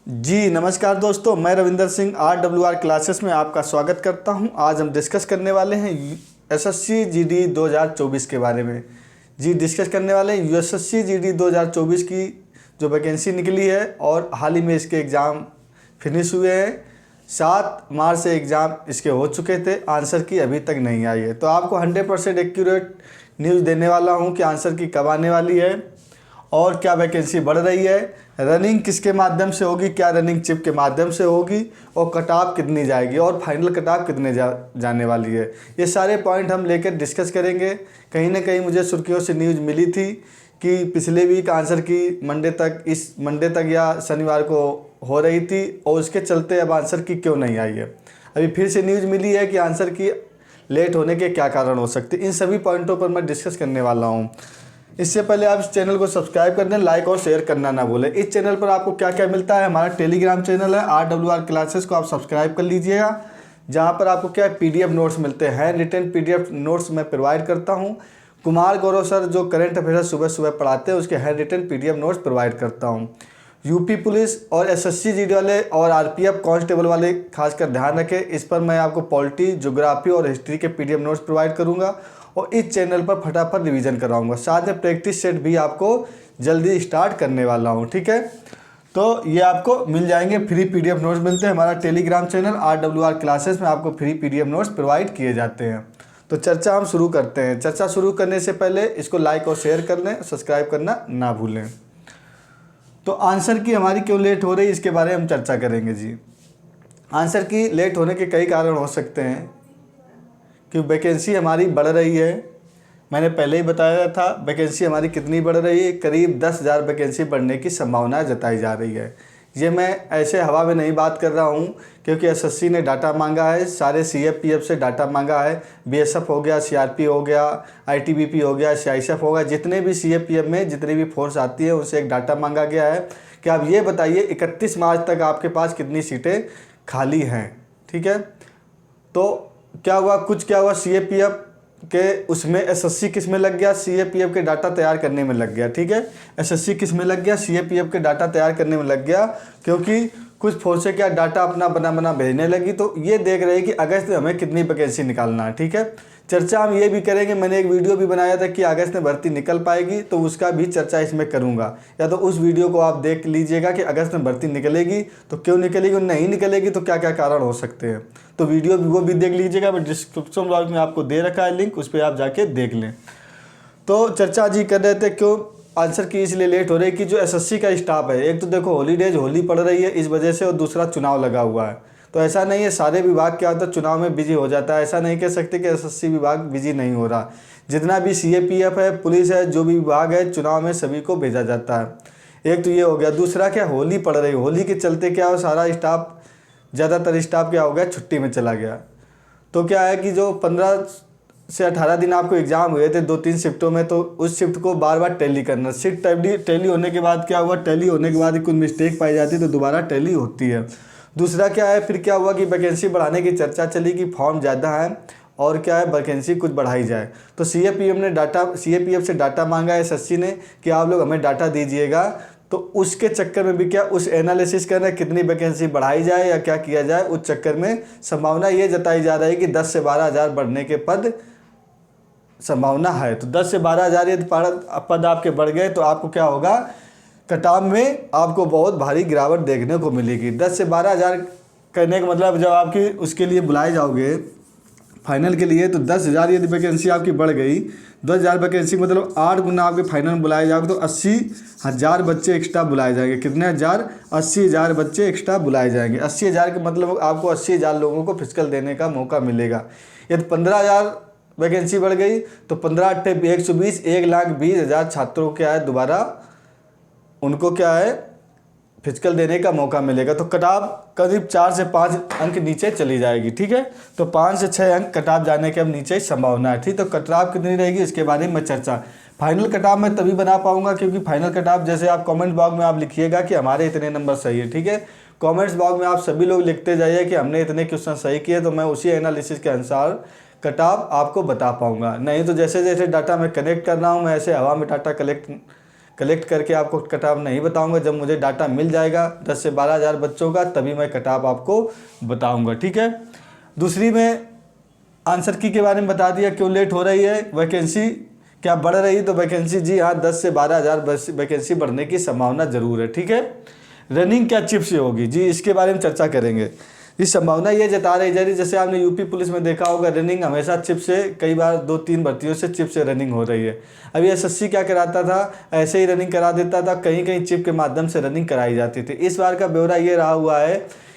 जी नमस्कार दोस्तों, मैं रविंदर सिंह RWR क्लासेस में आपका स्वागत करता हूं। आज हम डिस्कस करने वाले हैं एसएससी जीडी 2024 के बारे में। जी डिस्कस करने वाले हैं यूएसएससी जीडी 2024 की जो वैकेंसी निकली है और हाल ही में इसके एग्ज़ाम फिनिश हुए हैं। 7 मार्च से एग्ज़ाम इसके हो चुके थे, आंसर की अभी तक नहीं आई है। तो आपको 100% एक्यूरेट न्यूज़ देने वाला हूं कि आंसर की कब आने वाली है और क्या वैकेंसी बढ़ रही है, रनिंग किसके माध्यम से होगी, क्या रनिंग चिप के माध्यम से होगी और कटऑफ कितनी जाएगी और फाइनल कटऑफ कितने जाने वाली है। ये सारे पॉइंट हम लेकर डिस्कस करेंगे। कहीं ना कहीं मुझे सुर्खियों से न्यूज़ मिली थी कि पिछले वीक आंसर की इस मंडे तक या शनिवार को हो रही थी और उसके चलते अब आंसर की क्यों नहीं आई है। अभी फिर से न्यूज़ मिली है कि आंसर की लेट होने के क्या कारण हो सकते हैं। इन सभी पॉइंटों पर मैं डिस्कस करने वाला हूँ। इससे पहले आप इस चैनल को सब्सक्राइब कर दें, लाइक और शेयर करना ना भूलें। इस चैनल पर आपको क्या क्या मिलता है, हमारा टेलीग्राम चैनल है RWR क्लासेस को आप सब्सक्राइब कर लीजिएगा, जहां पर आपको क्या PDF नोट्स मिलते हैं। हैंड रिटन PDF नोट्स मैं प्रोवाइड करता हूं। कुमार गौरव सर जो करंट अफेयर्स सुबह सुबह पढ़ाते हैं उसके handwritten PDF notes provide करता हूँ। यूपी पुलिस और SSC जीडी वाले और RPF कांस्टेबल वाले खासकर ध्यान रखें, इस पर मैं आपको पॉलिटी, ज्योग्राफी और हिस्ट्री के PDF नोट्स प्रोवाइड करूंगा और इस चैनल पर फटाफट रिवीजन कराऊंगा। साथ में प्रैक्टिस सेट भी आपको जल्दी स्टार्ट करने वाला हूं, ठीक है। तो ये आपको मिल जाएंगे, फ्री PDF नोट्स मिलते हैं। हमारा टेलीग्राम चैनल RWR क्लासेस में आपको फ्री PDF नोट्स प्रोवाइड किए जाते हैं। तो चर्चा हम शुरू करते हैं। चर्चा शुरू करने से पहले इसको लाइक और शेयर कर लें, सब्सक्राइब करना ना भूलें। तो आंसर की हमारी क्यों लेट हो रही है इसके बारे में हम चर्चा करेंगे। जी आंसर की लेट होने के कई कारण हो सकते हैं कि वैकेंसी हमारी बढ़ रही है। मैंने पहले ही बताया था वैकेंसी हमारी कितनी बढ़ रही है, करीब 10,000 वैकेंसी बढ़ने की संभावना जताई जा रही है। ये मैं ऐसे हवा में नहीं बात कर रहा हूँ, क्योंकि SSC ने डाटा मांगा है, सारे CFPF से डाटा मांगा है। BSF हो गया, CRP हो गया, ITBP हो गया, CISF हो गया, जितने भी CFPF में जितनी भी फोर्स आती है उनसे एक डाटा मांगा गया है कि आप ये बताइए 31 मार्च तक आपके पास कितनी सीटें खाली हैं, ठीक है। तो क्या हुआ CFPF के उसमें SSC किस में लग गया, CFPF के डाटा तैयार करने में लग गया, ठीक है। SSC किस में लग गया, CFPF के डाटा तैयार करने में लग गया, क्योंकि कुछ फोर्सें क्या डाटा अपना बना भेजने लगी। तो ये देख रहे हैं कि अगस्त में हमें कितनी वैकेंसी निकालना है, ठीक है। चर्चा हम ये भी करेंगे, मैंने एक वीडियो भी बनाया था कि अगस्त में भर्ती निकल पाएगी, तो उसका भी चर्चा इसमें करूंगा। या तो उस वीडियो को आप देख लीजिएगा कि अगस्त में भर्ती निकलेगी तो क्यों निकलेगी, नहीं निकलेगी तो क्या क्या कारण हो सकते हैं। तो वीडियो वो भी देख लीजिएगा, मैं डिस्क्रिप्शन बॉक्स में आपको दे रखा है लिंक, उस पर आप जाके देख लें। तो चर्चा जी कर रहे थे क्यों आंसर की इसलिए लेट हो रही है कि जो SSC का स्टाफ है, एक तो देखो हॉलीडेज होली पड़ रही है इस वजह से, और दूसरा चुनाव लगा हुआ है। तो ऐसा नहीं है सारे विभाग क्या होता है चुनाव में बिजी हो जाता है, ऐसा नहीं कह सकते कि SSC विभाग बिजी नहीं हो रहा। जितना भी CAPF है, पुलिस है, जो भी विभाग है, चुनाव में सभी को भेजा जाता है। एक तो ये हो गया, दूसरा क्या होली पड़ रही है, होली के चलते क्या हो सारा स्टाफ, ज़्यादातर स्टाफ क्या हो गया छुट्टी में चला गया। तो क्या है कि जो 15 से 18 दिन आपको एग्जाम हुए थे 2-3 शिफ्टों में, तो उस शिफ्ट को बार बार टैली करना। शिफ्ट टैली होने के बाद क्या हुआ, टैली होने के बाद कुछ मिस्टेक पाई जाती है तो दोबारा टैली होती है। दूसरा क्या है, फिर क्या हुआ कि वैकेंसी बढ़ाने की चर्चा चली कि फॉर्म ज़्यादा है और क्या है वैकेंसी कुछ बढ़ाई जाए। तो CAPF से डाटा मांगा है SSC ने कि आप लोग हमें डाटा दीजिएगा। तो उसके चक्कर में भी क्या उस एनालिसिस करना कितनी वैकेंसी बढ़ाई जाए या क्या किया जाए, उस चक्कर में संभावना ये जताई जा रही है कि 10 से 12 हज़ार बढ़ने के पद संभावना है। तो 10 से 12 हज़ार यदि पद आपके बढ़ गए तो आपको क्या होगा, कटऑफ में आपको बहुत भारी गिरावट देखने को मिलेगी। 10 से 12 हज़ार करने का मतलब जब आपकी उसके लिए बुलाए जाओगे फाइनल के लिए, तो 10,000 यदि वैकेंसी आपकी बढ़ गई, 10,000 वैकेंसी मतलब 8 गुना आपके फाइनल में बुलाए जाओगे तो 80,000 बच्चे एक्स्ट्रा बुलाए जाएंगे। कितने हज़ार, 80,000 बच्चे एक्स्ट्रा बुलाए जाएंगे। 80,000 के मतलब आपको 80,000 लोगों को फिजिकल देने का मौका मिलेगा। यदि 15,000 वैकेंसी बढ़ गई तो 15 × 8 = 120, 1,20,000 छात्रों क्या है दोबारा उनको क्या है फिजिकल देने का मौका मिलेगा। तो कटऑफ करीब 4 से 5 अंक नीचे चली जाएगी, ठीक है। तो 5 से 6 अंक कटऑफ जाने के अब नीचे संभावना है, ठीक। तो कटऑफ कितनी रहेगी इसके बारे में चर्चा। फाइनल कटऑफ मैं तभी बना पाऊंगा क्योंकि फाइनल कटऑफ जैसे आप कमेंट बॉक्स में आप लिखिएगा कि हमारे इतने नंबर सही है, ठीक है। कमेंट्स बॉक्स में आप सभी लोग लिखते जाइए कि हमने इतने क्वेश्चन सही किए, तो मैं उसी एनालिसिस के अनुसार कटऑफ आपको बता पाऊंगा। नहीं तो जैसे जैसे डाटा मैं कनेक्ट कर रहा हूँ मैं ऐसे हवा में डाटा कलेक्ट कलेक्ट करके आपको कट ऑफ नहीं बताऊंगा। जब मुझे डाटा मिल जाएगा 10 से 12 हज़ार बच्चों का, तभी मैं कट ऑफ आपको बताऊंगा, ठीक है। दूसरी में आंसर की के बारे में बता दिया, क्यों लेट हो रही है। वैकेंसी क्या बढ़ रही है, तो वैकेंसी जी हाँ 10 से 12 हज़ार वैकेंसी बढ़ने की संभावना ज़रूर है, ठीक है। रनिंग क्या चिप से होगी जी, इसके बारे में चर्चा करेंगे। इस संभावना ये जता रही जा रही, जैसे आपने यूपी पुलिस में देखा होगा, रनिंग हमेशा चिप से, कई बार 2-3 भर्तियों से चिप से रनिंग हो रही है। अभी एसएससी क्या कराता था, ऐसे ही रनिंग करा देता था, कहीं कहीं चिप के माध्यम से रनिंग कराई जाती थी। इस बार का ब्यौरा ये रहा हुआ है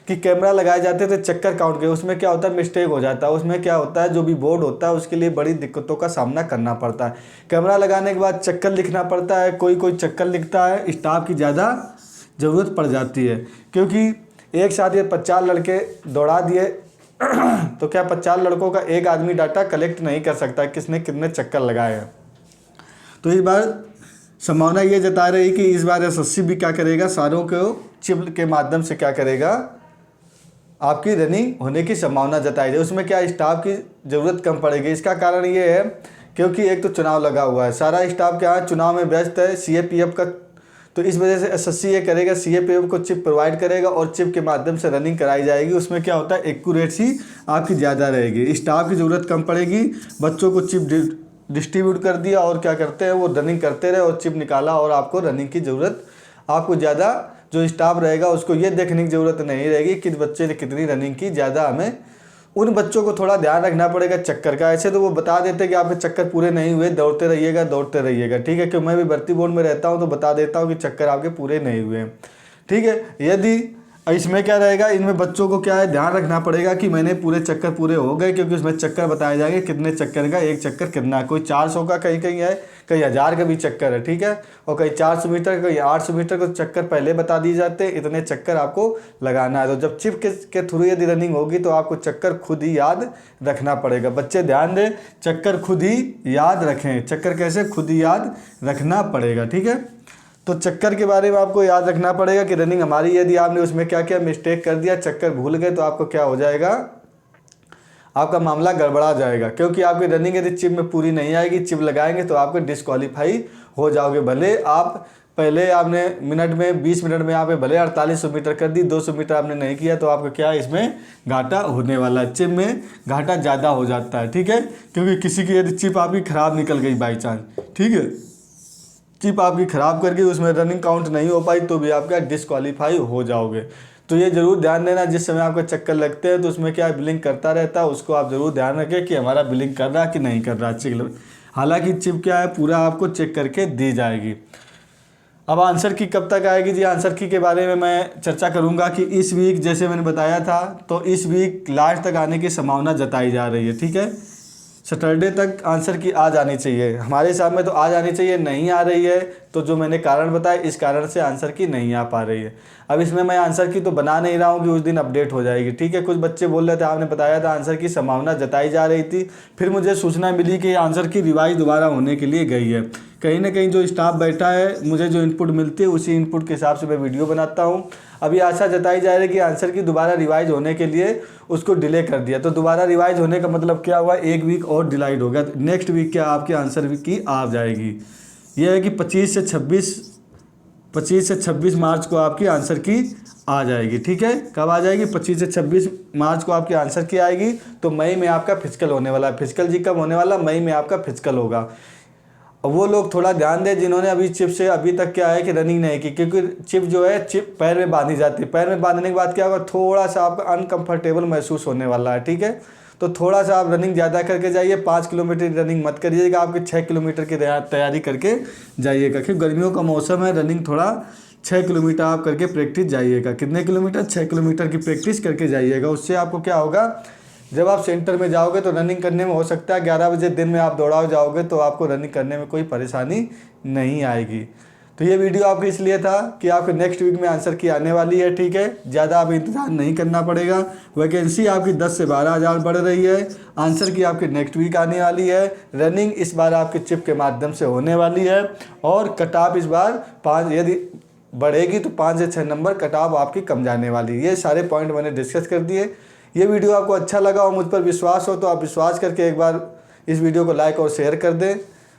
कि कैमरा लगाए जाते थे चक्कर काउंट के, उसमें क्या होता है मिस्टेक हो जाता है, उसमें क्या होता है जो भी बोर्ड होता है उसके लिए बड़ी दिक्कतों का सामना करना पड़ता है। कैमरा लगाने के बाद चक्कर लिखना पड़ता है, कोई कोई चक्कर लिखता है, स्टाफ की ज़्यादा ज़रूरत पड़ जाती है, क्योंकि एक साथ ये 50 लड़के दौड़ा दिए तो क्या 50 लड़कों का एक आदमी डाटा कलेक्ट नहीं कर सकता किसने कितने चक्कर लगाए हैं। तो इस बार संभावना ये जता रही कि इस बार एसएससी भी क्या करेगा, सारों को चिप के माध्यम से क्या करेगा, आपकी रनिंग होने की संभावना जताई जाए। उसमें क्या स्टाफ की ज़रूरत कम पड़ेगी। इसका कारण ये है क्योंकि एक तो चुनाव लगा हुआ है, सारा स्टाफ क्या है चुनाव में व्यस्त है, सीएपीएफ का, तो इस वजह से एसएससी ये करेगा, सीएपीएफ को चिप प्रोवाइड करेगा और चिप के माध्यम से रनिंग कराई जाएगी। उसमें क्या होता है एक्यूरेसी आपकी ज़्यादा रहेगी, स्टाफ की ज़रूरत कम पड़ेगी, बच्चों को चिप डिस्ट्रीब्यूट कर दिया और क्या करते हैं वो रनिंग करते रहे और चिप निकाला, और आपको रनिंग की ज़रूरत, आपको ज़्यादा जो स्टाफ रहेगा उसको ये देखने की ज़रूरत नहीं रहेगी कि बच्चे ने कितनी रनिंग की। ज़्यादा हमें उन बच्चों को थोड़ा ध्यान रखना पड़ेगा चक्कर का। ऐसे तो वो बता देते हैं कि आपके चक्कर पूरे नहीं हुए, दौड़ते रहिएगा, ठीक है। क्योंकि मैं भी भर्ती बोर्ड में रहता हूँ तो बता देता हूँ कि चक्कर आपके पूरे नहीं हुए, ठीक है। यदि इसमें क्या रहेगा, इनमें बच्चों को क्या है ध्यान रखना पड़ेगा कि मैंने पूरे चक्कर पूरे हो गए, क्योंकि उसमें चक्कर बताए जाएंगे कितने चक्कर का, एक चक्कर कितना, कोई 400 का कहीं कहीं है, कहीं 1000 का भी चक्कर है, ठीक है। और कहीं 400 मीटर कहीं 800 मीटर को चक्कर पहले बता दी जाते हैं, इतने चक्कर आपको लगाना है। तो जब चिप के थ्रू यदि रनिंग होगी तो आपको चक्कर खुद ही याद रखना पड़ेगा। बच्चे ध्यान दें, चक्कर खुद ही याद रखें। चक्कर कैसे, खुद ही याद रखना पड़ेगा, ठीक है। तो चक्कर के बारे में आपको याद रखना पड़ेगा कि रनिंग हमारी, यदि आपने उसमें क्या क्या मिस्टेक कर दिया, चक्कर भूल गए, तो आपको क्या हो जाएगा, आपका मामला गड़बड़ा जाएगा। क्योंकि आपकी रनिंग यदि चिप में पूरी नहीं आएगी, चिप लगाएंगे तो आपको डिस्क्वालीफाई हो जाओगे। भले आप पहले आपने मिनट में 20 मिनट में आप भले 4800 मीटर कर दी, 200 मीटर आपने नहीं किया, तो आपको क्या इसमें घाटा होने वाला है, चिप में घाटा ज़्यादा हो जाता है, ठीक है। क्योंकि किसी की यदि चिप आपकी ख़राब निकल गई बाई चांस, ठीक है, चिप आपकी ख़राब करके उसमें रनिंग काउंट नहीं हो पाई, तो भी आपका डिस्क्वालीफाई हो जाओगे। तो ये ज़रूर ध्यान देना, जिस समय आपको चक्कर लगते हैं तो उसमें क्या बिलिंग करता रहता है, उसको आप ज़रूर ध्यान रखें कि हमारा बिलिंग कर रहा है कि नहीं कर रहा है। हालांकि चिप क्या है पूरा आपको चेक करके दी जाएगी। अब आंसर की कब तक आएगी जी, आंसर की के बारे में मैं चर्चा करूंगा कि इस वीक, जैसे मैंने बताया था, तो इस वीक लास्ट तक आने की संभावना जताई जा रही है, ठीक है। सैटरडे तक आंसर की आ जानी चाहिए, हमारे हिसाब में तो आ जानी चाहिए, नहीं आ रही है तो जो मैंने कारण बताया इस कारण से आंसर की नहीं आ पा रही है। अब इसमें मैं आंसर की तो बना नहीं रहा हूँ कि उस दिन अपडेट हो जाएगी, ठीक है। कुछ बच्चे बोल रहे थे, आपने बताया था आंसर की संभावना जताई जा रही थी, फिर मुझे सूचना मिली कि आंसर की रिवाइज दोबारा होने के लिए गई है। कहीं ना कहीं जो स्टाफ बैठा है, मुझे जो इनपुट मिलती है उसी इनपुट के हिसाब से मैं वीडियो बनाता हूँ। अभी आशा जताई जा रही है कि आंसर की दोबारा रिवाइज होने के लिए उसको डिले कर दिया, तो दोबारा रिवाइज होने का मतलब क्या हुआ, एक वीक और डिलाइड हो गया। नेक्स्ट वीक क्या आपके आंसर की आ जाएगी। यह है कि 25 से 26 मार्च को आपकी आंसर की आ जाएगी, ठीक है। कब आ जाएगी, 25 से 26 मार्च को आपकी आंसर की आएगी। तो मई में आपका फिजिकल होने वाला है। फिजिकल जी कब होने वाला, मई में आपका फिजिकल होगा। वो लोग थोड़ा ध्यान दें जिन्होंने अभी चिप से अभी तक क्या है कि रनिंग नहीं की, क्योंकि चिप जो है चिप पैर में बांधी जाती है। पैर में बांधने के बाद क्या होगा, थोड़ा सा आपका अनकंफर्टेबल महसूस होने वाला है, ठीक है। तो थोड़ा सा आप रनिंग ज़्यादा करके जाइए, 5 किलोमीटर रनिंग मत करिएगा, आपके 6 किलोमीटर की तैयारी करके जाइएगा। क्योंकि गर्मियों का मौसम है, रनिंग थोड़ा 6 किलोमीटर आप करके प्रैक्टिस जाइएगा। कितने किलोमीटर, 6 किलोमीटर की प्रैक्टिस करके जाइएगा। उससे आपको क्या होगा, जब आप सेंटर में जाओगे तो रनिंग करने में हो सकता है 11 बजे दिन में आप दौड़ा जाओगे तो आपको रनिंग करने में कोई परेशानी नहीं आएगी। तो ये वीडियो आपको इसलिए था कि आपके नेक्स्ट वीक में आंसर की आने वाली है, ठीक है। ज़्यादा आप इंतजार नहीं करना पड़ेगा। वैकेंसी आपकी 10 से 12 हज़ार बढ़ रही है। आंसर की आपकी नेक्स्ट वीक आने वाली है। रनिंग इस बार आपके चिप के माध्यम से होने वाली है। और कट ऑफ इस बार 5, यदि बढ़ेगी तो 5 से 6 नंबर कट ऑफ आपकी कम जाने वाली है। ये सारे पॉइंट मैंने डिस्कस कर दिए। ये वीडियो आपको अच्छा लगा और मुझ पर विश्वास हो तो आप विश्वास करके एक बार इस वीडियो को लाइक और शेयर कर दें।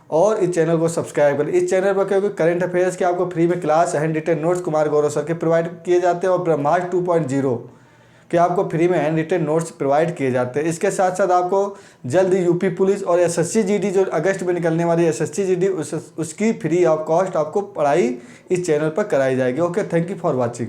और इस चैनल को सब्सक्राइब करें। इस चैनल पर क्योंकि करंट अफेयर्स के आपको फ्री में class hand written notes Kumar Gaurav sir के प्रोवाइड किए जाते हैं और ब्रह्मास्त्र 2.0 के आपको फ्री में हैंड रिटेन नोट्स प्रोवाइड किए जाते हैं। इसके साथ साथ आपको जल्द ही यूपी पुलिस और एसएससी जीडी जो अगस्त में निकलने वाली एसएससी जीडी उसकी फ्री ऑफ कॉस्ट आपको पढ़ाई इस चैनल पर कराई जाएगी। Okay, thank you for watching.